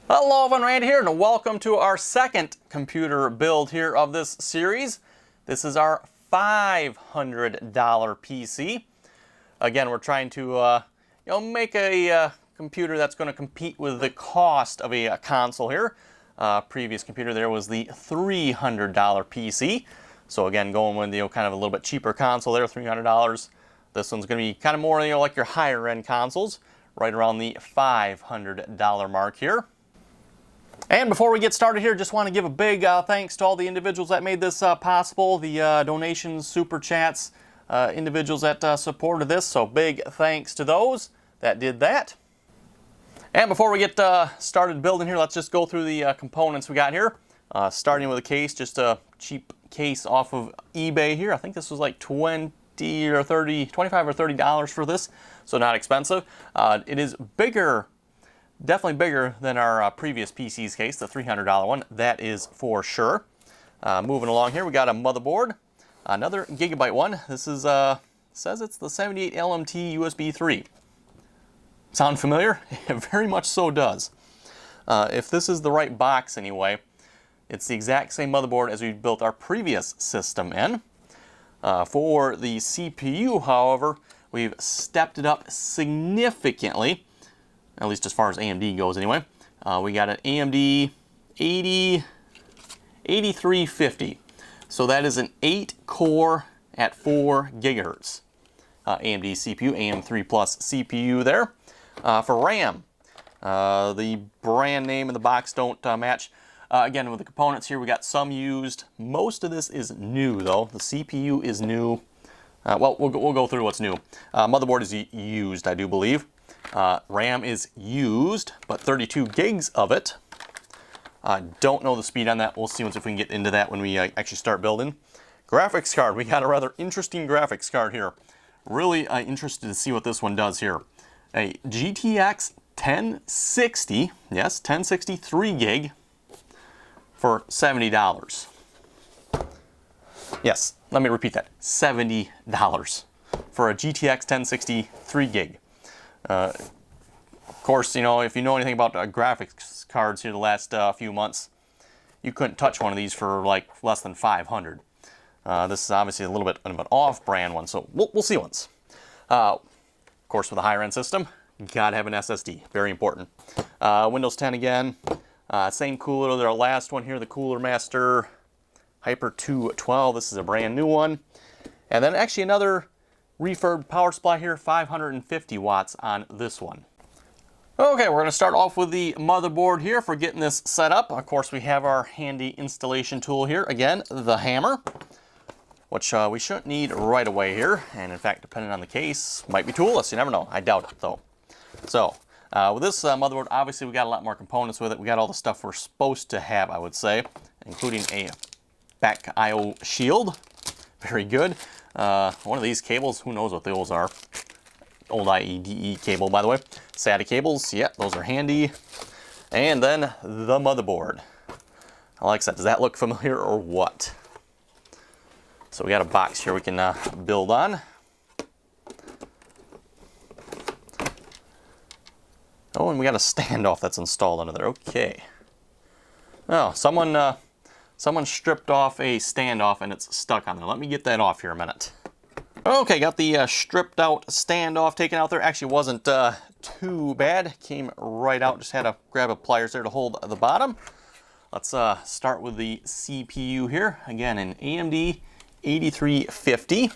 Hello everyone, Randy here, and welcome to our second computer build here of this series. This is our $500 PC. Again, we're trying to make a computer that's going to compete with the cost of a console here. Previous computer there was the $300 PC. So again, going with kind of a little bit cheaper console there, $300. This one's going to be kind of more like your higher end consoles, right around the $500 mark here. And before we get started here, just want to give a big thanks to all the individuals that made this possible, the donations, super chats, individuals that supported this, so big thanks to those that did that. And before we get started building here, let's just go through the components we got here. Starting with a case, just a cheap case off of eBay here. I think this was like $25 or $30 for this, so not expensive. It is bigger. Definitely bigger than our previous PC's case, the $300 one, that is for sure. Moving along here, we got a motherboard, another Gigabyte one. This is, says it's the 78 LMT USB 3. Sound familiar? It very much so does. If this is the right box anyway, it's the exact same motherboard as we built our previous system in. For the CPU, however, we've stepped it up significantly. At least as far as AMD goes anyway. We got an AMD 8350. So that is an 8-core at 4 gigahertz. AMD CPU, AM3 Plus CPU there. For RAM, the brand name and the box don't match. Again, with the components here, we got some used. Most of this is new though. The CPU is new. Well, we'll go through what's new. Motherboard is used, I do believe. RAM is used, but 32 gigs of it. Don't know the speed on that. We'll see if we can get into that when we actually start building. Graphics card. We got a rather interesting graphics card here. Really interested to see what this one does here. A GTX 1060, yes, 1060 3 gig for $70. Yes, let me repeat that. $70 for a GTX 1060 3 gig. Of course, if you know anything about graphics cards here the last few months, you couldn't touch one of these for like less than $500. This is obviously a little bit of an off-brand one, so we'll see once. Of course, with a higher-end system, you gotta have an SSD. Very important. Windows 10 again. Same cooler. Our last one here, the Cooler Master Hyper 212. This is a brand new one. And then actually another refurb power supply here, 550 watts on this one. Okay, we're going to start off with the motherboard here for getting this set up. Of course, we have our handy installation tool here. Again, the hammer, which we shouldn't need right away here. And in fact, depending on the case, might be toolless. You never know. I doubt it, though. So, with this motherboard, obviously, we got a lot more components with it. We got all the stuff we're supposed to have, I would say, including a back I/O shield. Very good. One of these cables, who knows what those are. Old IEDE cable, by the way. SATA cables, yeah, those are handy. And then the motherboard. Like I said, does that look familiar or what? So we got a box here we can build on. Oh, and we got a standoff that's installed under there. Okay. Oh, someone stripped off a standoff and it's stuck on there. Let me get that off here a minute. Okay, got the stripped out standoff taken out there. Actually wasn't too bad. Came right out. Just had to grab a pliers there to hold the bottom. Let's start with the CPU here. Again, an AMD 8350.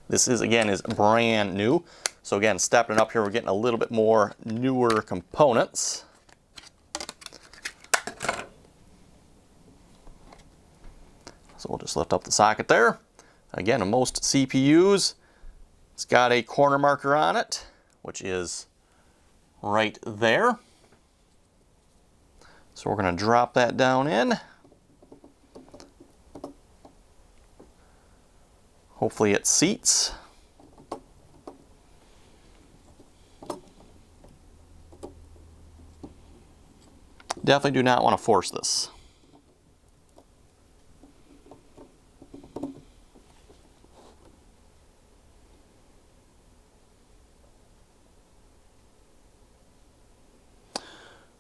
This is brand new. So again, stepping it up here, we're getting a little bit more newer components. So we'll just lift up the socket there. Again, in most CPUs, it's got a corner marker on it, which is right there. So we're going to drop that down in. Hopefully it seats. Definitely do not want to force this.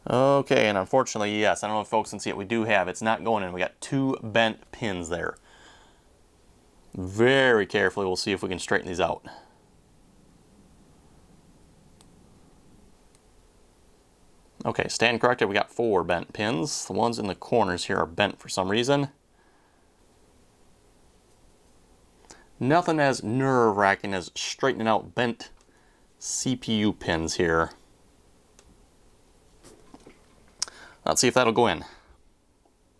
Okay, and unfortunately, yes, I don't know if folks can see it, we do have, it's not going in. We got 2 bent pins there. Very carefully, we'll see if we can straighten these out. Okay, stand corrected, we got 4 bent pins. The ones in the corners here are bent for some reason. Nothing as nerve-wracking as straightening out bent CPU pins here. Let's see if that'll go in.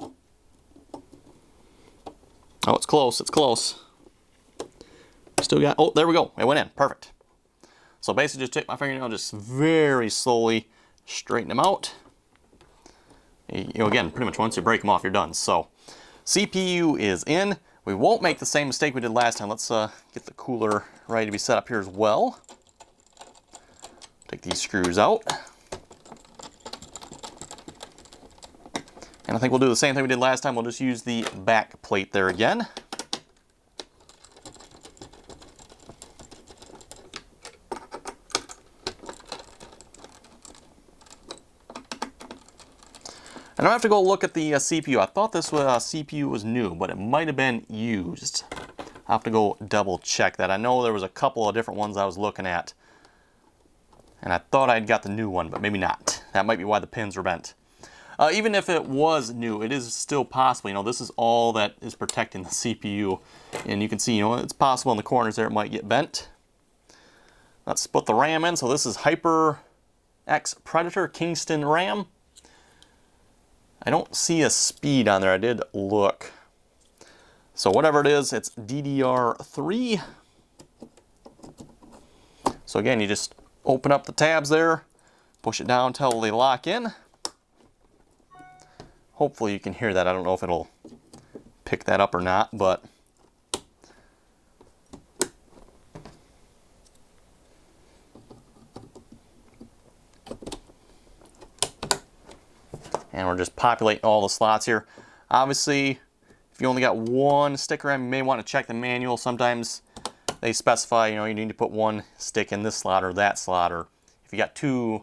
Oh, it's close, it's close. Still got, oh, there we go, it went in, perfect. So basically just take my fingernail, just very slowly straighten them out. You know, again, pretty much once you break them off, you're done. So CPU is in. We won't make the same mistake we did last time. Let's get the cooler ready to be set up here as well. Take these screws out. And I think we'll do the same thing we did last time. We'll just use the back plate there again. And I have to go look at the CPU. I thought this CPU was new, but it might have been used. I'll have to go double check that. I know there was a couple of different ones I was looking at, and I thought I'd got the new one, but maybe not. That might be why the pins were bent. Even if it was new, it is still possible. You know, this is all that is protecting the CPU. And you can see, you know, it's possible in the corners there it might get bent. Let's put the RAM in. So this is HyperX Predator Kingston RAM. I don't see a speed on there. I did look. So whatever it is, it's DDR3. So again, you just open up the tabs there, push it down until they lock in. Hopefully you can hear that. I don't know if it'll pick that up or not, but and we're just populating all the slots here. Obviously, if you only got one stick RAM, you may want to check the manual. Sometimes they specify, you know, you need to put one stick in this slot or that slot, or if you got 2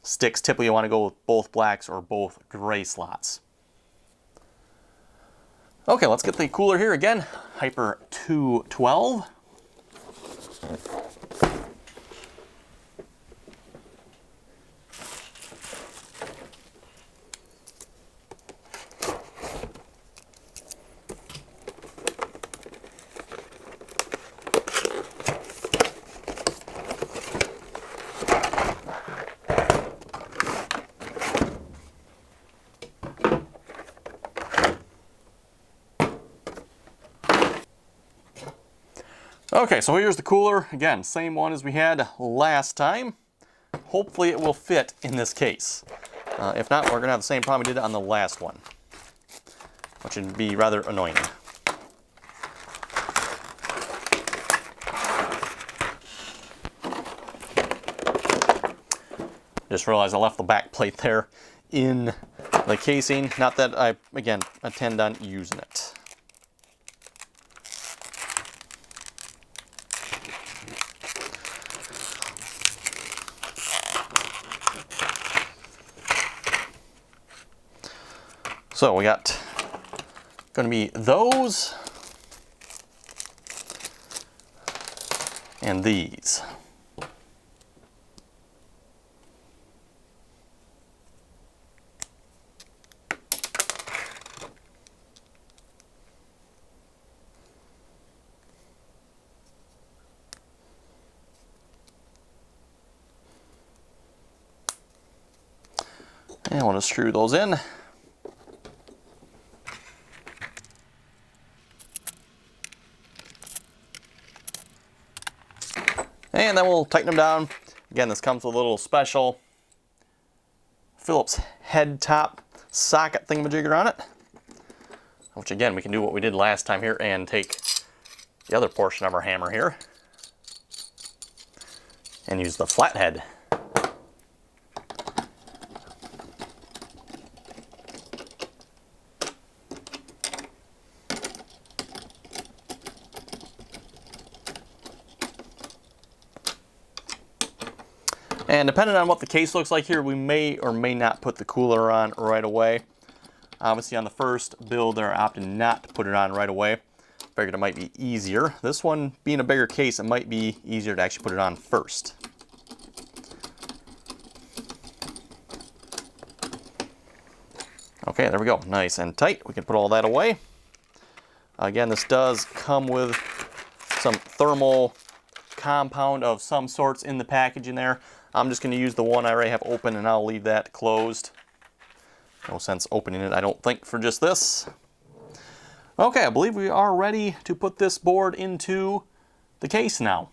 sticks, typically you want to go with both blacks or both gray slots. Okay, let's get the cooler here again. Hyper 212. Okay, so here's the cooler. Again, same one as we had last time. Hopefully it will fit in this case. If not, we're gonna have the same problem we did on the last one, which would be rather annoying. Just realized I left the back plate there in the casing. Not that I, again, intend on using it. So we got going to be those and these. And I want to screw those in. And then we'll tighten them down. Again, this comes with a little special Phillips head top socket thingamajigger on it. Which again, we can do what we did last time here and take the other portion of our hammer here and use the flathead. And depending on what the case looks like here, we may or may not put the cooler on right away. Obviously on the first build, they're opting not to put it on right away. Figured it might be easier. This one, being a bigger case, it might be easier to actually put it on first. Okay, there we go. Nice and tight. We can put all that away. Again, this does come with some thermal compound of some sorts in the package in there. I'm just going to use the one I already have open, and I'll leave that closed. No sense opening it, I don't think, for just this. Okay, I believe we are ready to put this board into the case now.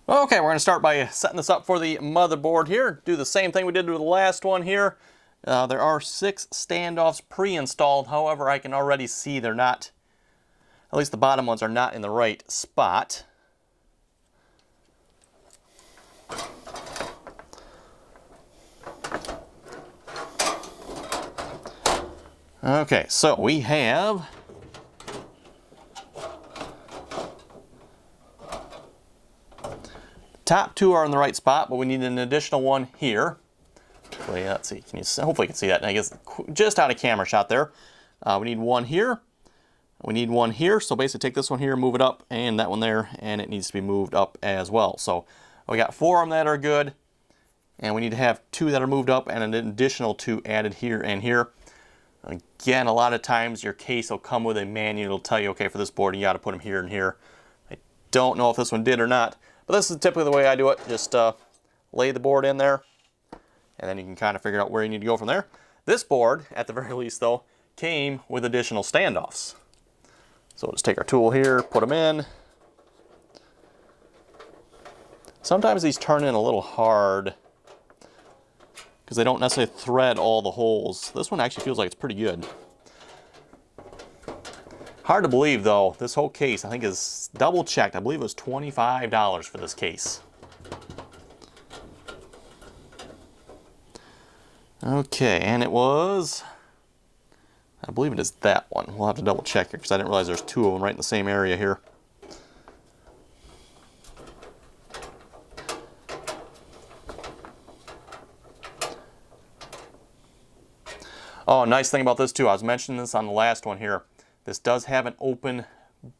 Okay, we're going to start by setting this up for the motherboard here. Do the same thing we did with the last one here. There are 6 standoffs pre-installed. However, I can already see they're not, at least the bottom ones are not in the right spot. Okay, so we have top 2 are in the right spot, but we need an additional one here. Let's see, hopefully you can see that. I guess just out of camera shot there. We need one here. We need one here. So basically take this one here, move it up, and that one there, and it needs to be moved up as well. So we got 4 of them that are good, and we need to have 2 that are moved up and an additional 2 added here and here. Again, a lot of times your case will come with a manual. It'll tell you, okay, for this board, you got to put them here and here. I don't know if this one did or not, but this is typically the way I do it. Just lay the board in there, and then you can kind of figure out where you need to go from there. This board, at the very least though, came with additional standoffs. So we'll just take our tool here, put them in. Sometimes these turn in a little hard because they don't necessarily thread all the holes. This one actually feels like it's pretty good. Hard to believe though, this whole case I think is double checked. I believe it was $25 for this case. Okay, and it was, I believe it is that one. We'll have to double check here because I didn't realize there's 2 of them right in the same area here. Oh, nice thing about this too, I was mentioning this on the last one here. This does have an open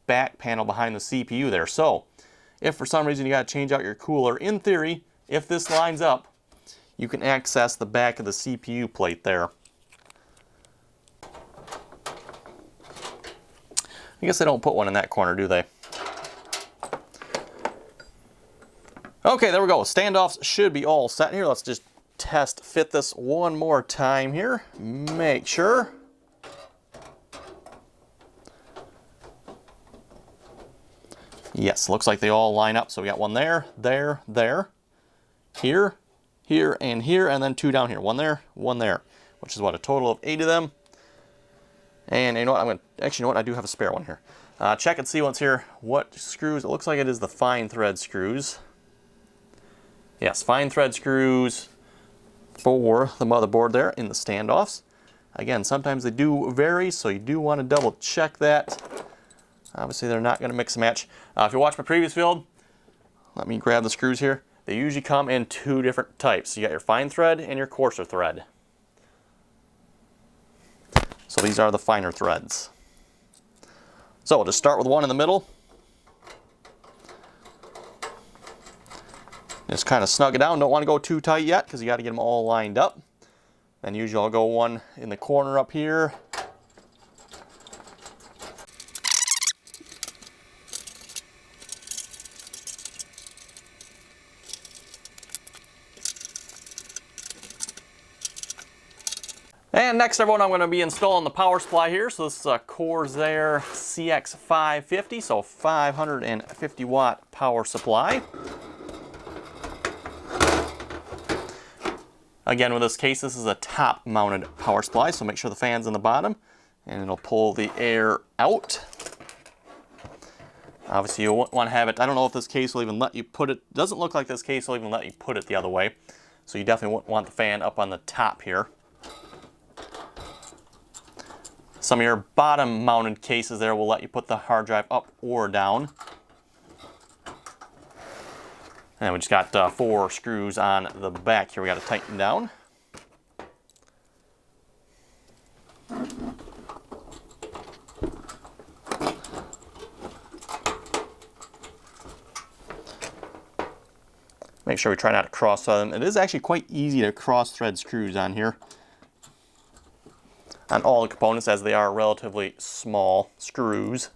back panel behind the CPU there. So if for some reason you got to change out your cooler, in theory, if this lines up, you can access the back of the CPU plate there. I guess they don't put one in that corner, do they? Okay, there we go. Standoffs should be all set here. Let's just test fit this one more time here. Make sure. Yes, looks like they all line up. So we got one there, there, there, here, here, and here, and then 2 down here. One there, which is what, a total of 8 of them. And you know what, actually, you know what, I do have a spare one here. Check and see once here what screws. It looks like it is the fine thread screws. Yes, fine thread screws for the motherboard there in the standoffs. Again, sometimes they do vary, so you do want to double check that. Obviously, they're not going to mix and match. If you watch my previous build, let me grab the screws here. They usually come in 2 different types. You got your fine thread and your coarser thread. So these are the finer threads. So we'll just start with one in the middle. Just kind of snug it down. Don't want to go too tight yet because you got to get them all lined up. Then usually I'll go one in the corner up here. And next, everyone, I'm going to be installing the power supply here. So this is a Corsair CX550, so 550 watt power supply. Again, with this case, this is a top mounted power supply, so make sure the fan's in the bottom and it'll pull the air out. Obviously, you'll want to have it, I don't know if this case will even let you put it, doesn't look like this case will even let you put it the other way. So you definitely want the fan up on the top here. Some of your bottom mounted cases there will let you put the hard drive up or down. And we just got 4 screws on the back here we got to tighten down. Make sure we try not to cross thread them. It is actually quite easy to cross thread screws on here, on all the components, as they are relatively small screws.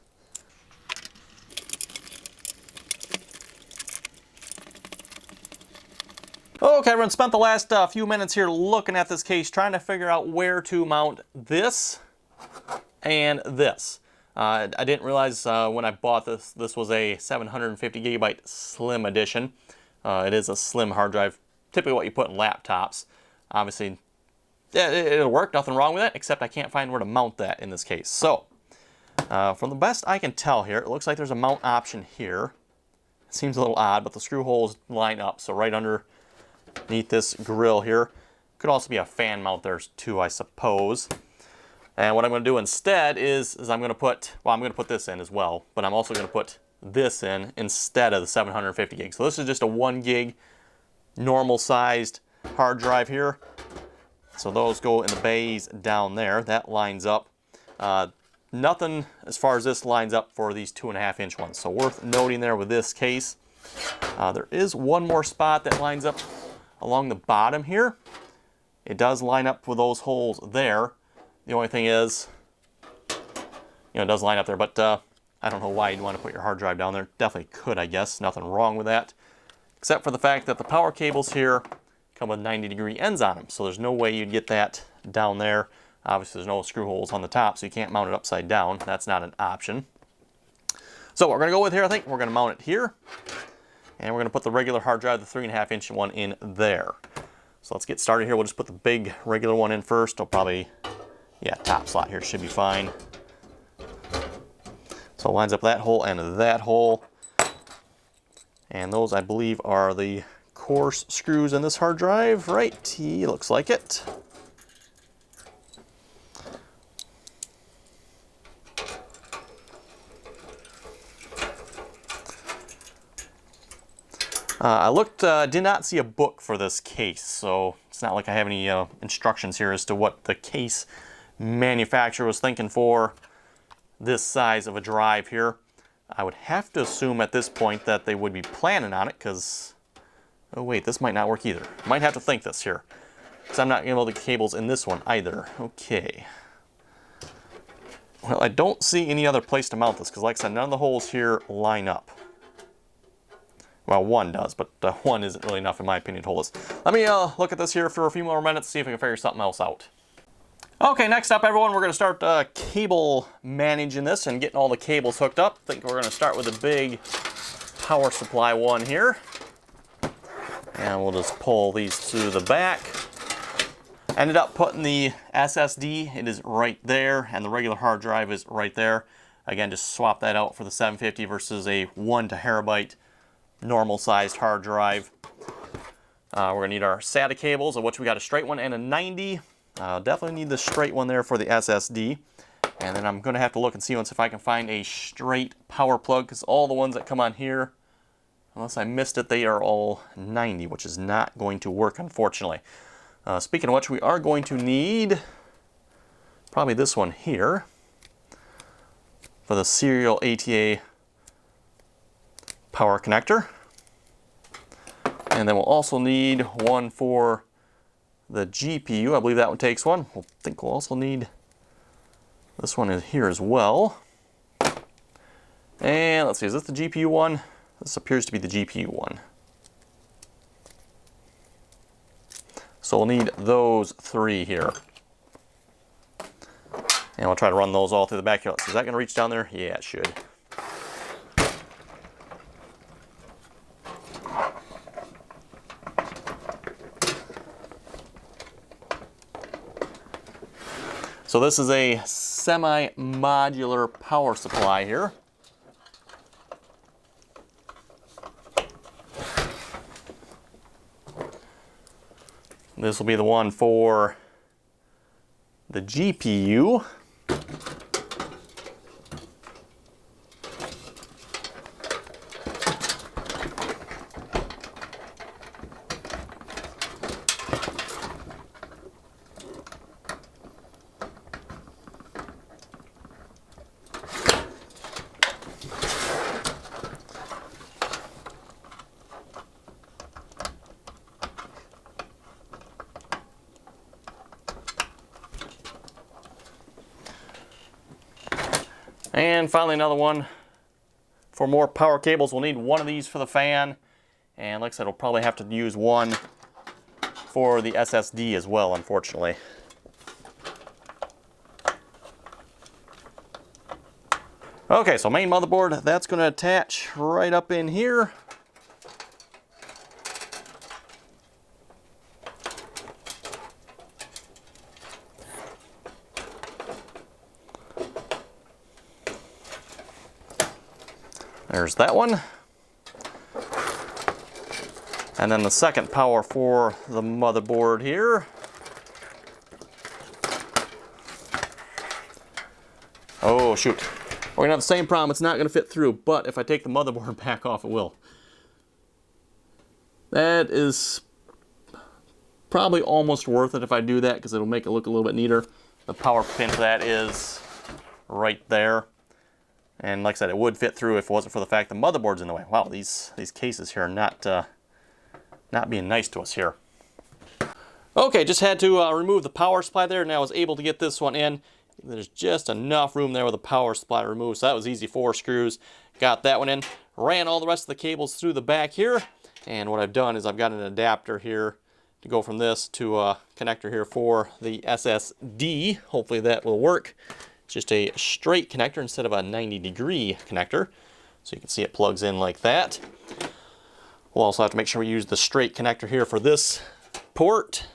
Okay, everyone, spent the last few minutes here looking at this case, trying to figure out where to mount this and this. I didn't realize when I bought this was a 750 gigabyte slim edition. It is a slim hard drive, typically what you put in laptops. Obviously, it'll work, nothing wrong with it, except I can't find where to mount that in this case. So, from the best I can tell here, it looks like there's a mount option here. It seems a little odd, but the screw holes line up, so right underneath this grill here. Could also be a fan mount there too, I suppose. And what I'm going to do instead is I'm going to put, well, I'm going to put this in as well, but I'm also going to put this in instead of the 750 gig. So this is just a 1 gig normal sized hard drive here. So those go in the bays down there. That lines up. Nothing as far as this lines up for these 2.5-inch ones. So worth noting there with this case. There is one more spot that lines up along the bottom here. It does line up with those holes there. The only thing is, it does line up there, but I don't know why you'd want to put your hard drive down there. Definitely could, I guess. Nothing wrong with that, except for the fact that the power cables here come with 90-degree ends on them, so there's no way you'd get that down there. Obviously, there's no screw holes on the top, so you can't mount it upside down. That's not an option. So what we're going to go with here, I think we're going to mount it here. And we're going to put the regular hard drive, the 3.5-inch one, in there. So let's get started here. We'll just put the big regular one in first. I'll probably, yeah, top slot here should be fine. So it lines up that hole and that hole. And those, I believe, are the coarse screws in this hard drive, right? He looks like it. I looked, did not see a book for this case, so it's not like I have any instructions here as to what the case manufacturer was thinking for this size of a drive here. I would have to assume at this point that they would be planning on it, because, oh wait, this might not work either. Might have to think this here, because I'm not able to get cables in this one either. Okay. Well, I don't see any other place to mount this, because like I said, none of the holes here line up. Well, one does, but one isn't really enough in my opinion to hold this. Let me look at this here for a few more minutes, see if we can figure something else out. Okay, next up, everyone, we're going to start cable managing this and getting all the cables hooked up. I think we're going to start with the big power supply one here. And we'll just pull these through the back. Ended up putting the SSD, it is right there, and the regular hard drive is right there. Again, just swap that out for the 750 versus a 1 terabyte normal sized hard drive. We're going to need our SATA cables, of which we got a straight one and a 90. Definitely need the straight one there for the SSD. And then I'm going to have to look and see if I can find a straight power plug, because all the ones that come on here, unless I missed it, they are all 90, which is not going to work, unfortunately. Speaking of which, we are going to need probably this one here for the serial ATA power connector. And then we'll also need one for the GPU. I believe that one takes one. I think we'll also need this one in here as well. And let's see, is this the GPU one? This appears to be the GPU one. So we'll need those 3 here. And we'll try to run those all through the back here. Is that going to reach down there? Yeah, it should. So this is a semi-modular power supply here. This will be the one for the GPU. And finally another one for more power cables. We'll need one of these for the fan. And like I said, we'll probably have to use one for the SSD as well, unfortunately. Okay, so main motherboard, that's going to attach right up in here. There's that one. And then the second power for the motherboard here. Oh, shoot. We're gonna have the same problem. It's not gonna fit through, but if I take the motherboard back off, it will. That is probably almost worth it if I do that, because it'll make it look a little bit neater. The power pin for that is right there. And like I said, it would fit through if it wasn't for the fact the motherboard's in the way. Wow, these cases here are not being nice to us here. Okay, just had to remove the power supply there, and I was able to get this one in. There's just enough room there with the power supply removed, so that was easy. 4 screws. Got that one in. Ran all the rest of the cables through the back here, and what I've done is I've got an adapter here to go from this to a connector here for the SSD. Hopefully that will work. It's just a straight connector instead of a 90-degree connector, so you can see it plugs in like that. We'll also have to make sure we use the straight connector here for this port.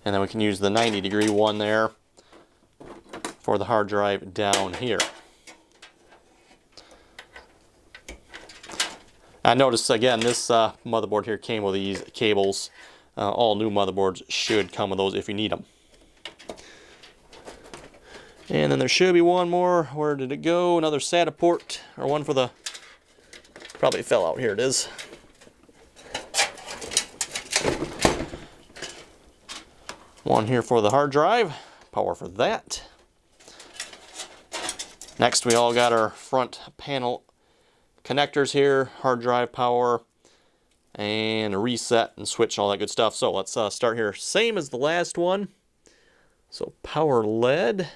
And then we can use the 90-degree one there for the hard drive down here. I noticed again, this motherboard here came with these cables. All new motherboards should come with those if you need them. And then there should be one more. Where did it go? Another SATA port, or one for the, probably fell out. Here it is. One here for the hard drive, power for that. Next, we all got our front panel connectors here, hard drive power, and a reset and switch, all that good stuff. So let's start here. Same as the last one. So power LED.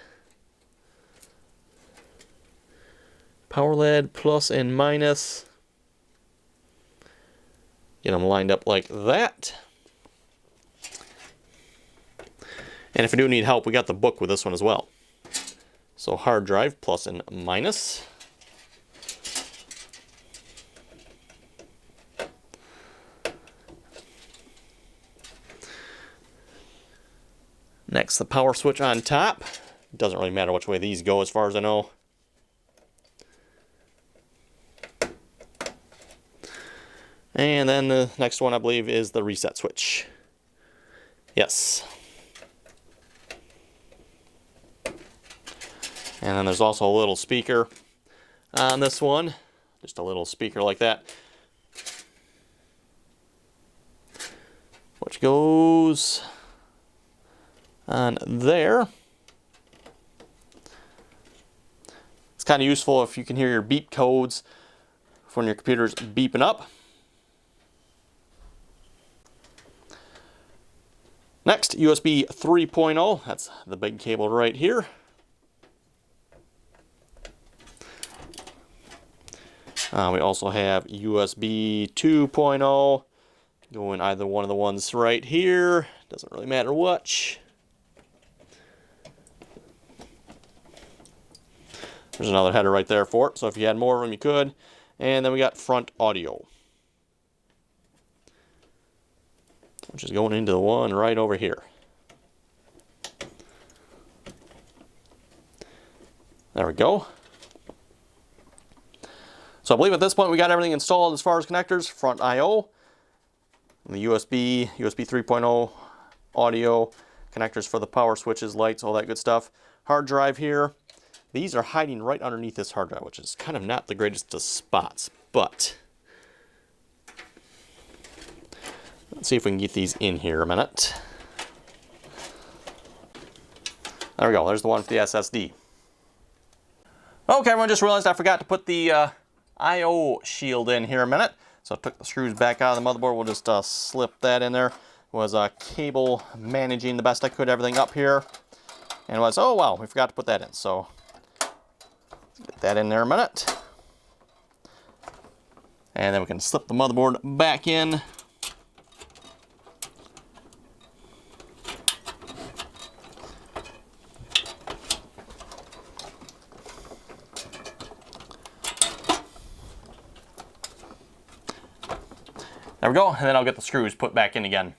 Power LED plus and minus. Get them lined up like that. And if you do need help, we got the book with this one as well. So hard drive plus and minus. Next, the power switch on top. Doesn't really matter which way these go as far as I know. And then the next one, I believe, is the reset switch. Yes. And then there's also a little speaker on this one. Just a little speaker like that, which goes on there. It's kind of useful if you can hear your beep codes when your computer's beeping up. Next, USB 3.0. That's the big cable right here. We also have USB 2.0. Go in either one of the ones right here. Doesn't really matter which. There's another header right there for it, so if you had more of them, you could. And then we got front audio, which is going into the one right over here. There we go. So I believe at this point we got everything installed as far as connectors. Front I/O, the USB 3.0 audio, connectors for the power switches, lights, all that good stuff. Hard drive here. These are hiding right underneath this hard drive, which is kind of not the greatest of spots, but let's see if we can get these in here a minute. There we go, there's the one for the SSD. Okay, everyone, just realized I forgot to put the I/O shield in here a minute. So I took the screws back out of the motherboard. We'll just slip that in there. Was cable managing the best I could everything up here. And was, oh wow, we forgot to put that in. So let's get that in there a minute. And then we can slip the motherboard back in. There we go, and then I'll get the screws put back in again.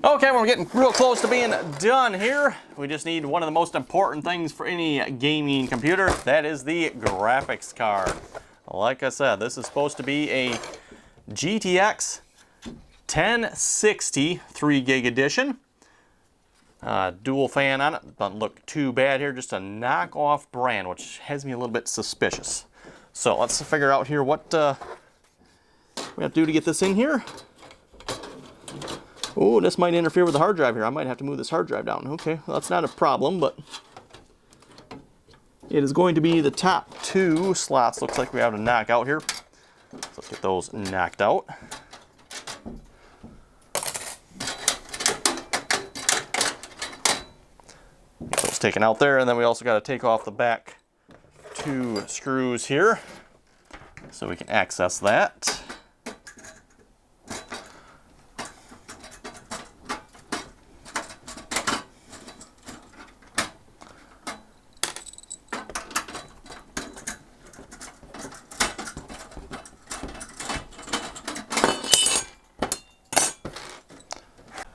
Okay, we're getting real close to being done here. We just need one of the most important things for any gaming computer. That is the graphics card. Like I said, this is supposed to be a GTX 1060 3 gig edition. Dual fan on it. Doesn't look too bad here. Just a knockoff brand, which has me a little bit suspicious. So let's figure out here what we have to do to get this in here. Oh, this might interfere with the hard drive here. I might have to move this hard drive down. Okay, well, that's not a problem, but it is going to be the top 2 slots. Looks like we have to knock out here. So let's get those knocked out. Get those taken out there, and then we also got to take off the back 2 screws here so we can access that.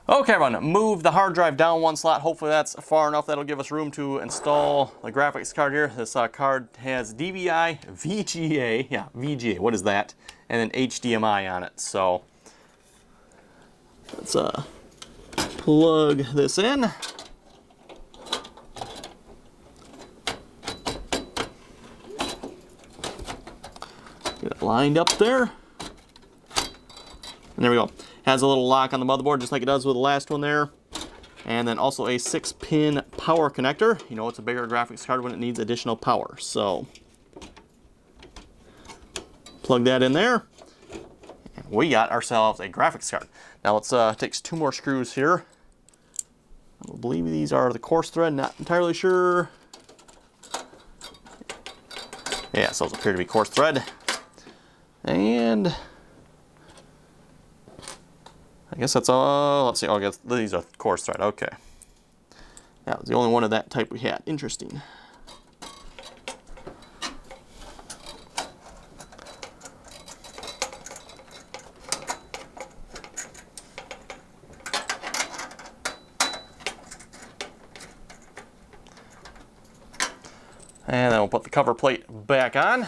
Okay, everyone, move the hard drive down 1 slot. Hopefully that's far enough. That'll give us room to install the graphics card here. This card has DVI, VGA, yeah, VGA, what is that? And then HDMI on it. So let's plug this in. Get it lined up there. And there we go. Has a little lock on the motherboard just like it does with the last one there. And then also a 6-pin power connector. You know, it's a bigger graphics card when it needs additional power. So plug that in there. And we got ourselves a graphics card. Now let's take 2 more screws here. I believe these are the coarse thread, not entirely sure. Yes, those appear to be coarse thread. And I guess that's all. Let's see. Oh, I guess these are coarse thread. Okay. That was the only one of that type we had. Interesting. And then we'll put the cover plate back on.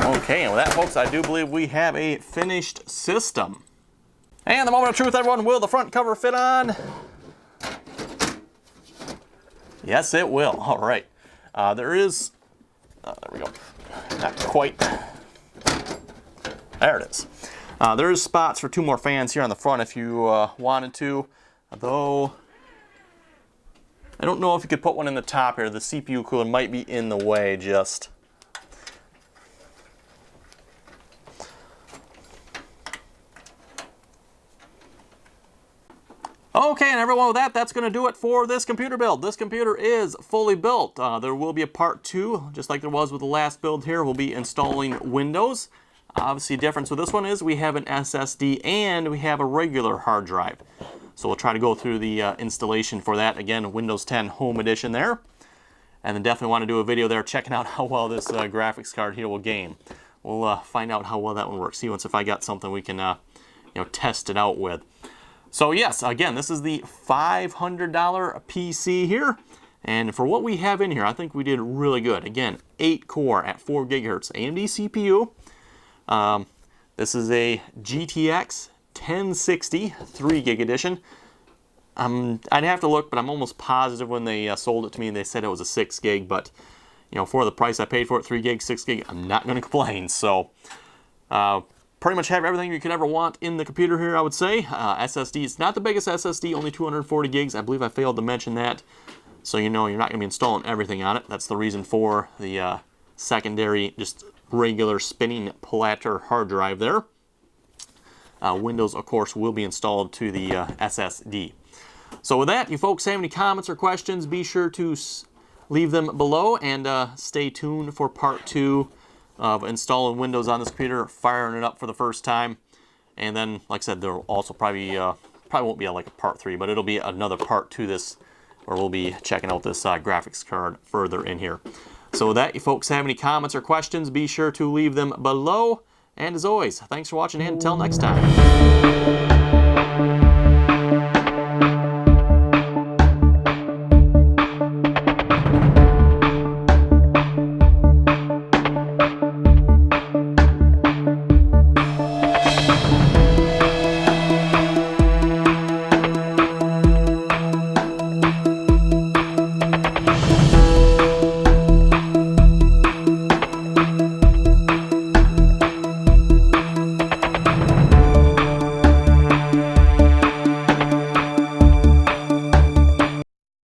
Okay, and with that, folks, I do believe we have a finished system. And the moment of truth, everyone, will the front cover fit on? Yes, it will. All right. There is, there we go. Not quite. There it is. There is spots for 2 more fans here on the front if you wanted to, though I don't know if you could put one in the top here. The CPU cooler might be in the way just. Okay, and everyone, with that, that's going to do it for this computer build. This computer is fully built. There will be a part 2, just like there was with the last build here. We'll be installing Windows. Obviously, the difference with this one is we have an SSD and we have a regular hard drive. So we'll try to go through the installation for that. Again, Windows 10 Home Edition there. And then definitely want to do a video there checking out how well this graphics card here will game. We'll find out how well that one works. See once if I got something we can you know, test it out with. So yes, again, this is the $500 PC here. And for what we have in here, I think we did really good. Again, 8 core at 4 gigahertz AMD CPU. This is a GTX 1060 3 gig edition. I'd have to look, but I'm almost positive when they sold it to me, they said it was a 6 gig. But you know, for the price I paid for it, 3 gig, 6 gig, I'm not going to complain. So Pretty much have everything you could ever want in the computer here, I would say. SSD, it's not the biggest SSD, only 240 gigs. I believe I failed to mention that. So you know you're not going to be installing everything on it. That's the reason for the secondary, just regular spinning platter hard drive there. Windows, of course, will be installed to the SSD. So with that, you folks have any comments or questions, be sure to leave them below, and stay tuned for part 2 of installing Windows on this computer, firing it up for the first time. And then, like I said, there will also probably won't be like a part 3, but it'll be another part to this, where we'll be checking out this graphics card further in here. So with that, you folks have any comments or questions, be sure to leave them below. And as always, thanks for watching, and until next time.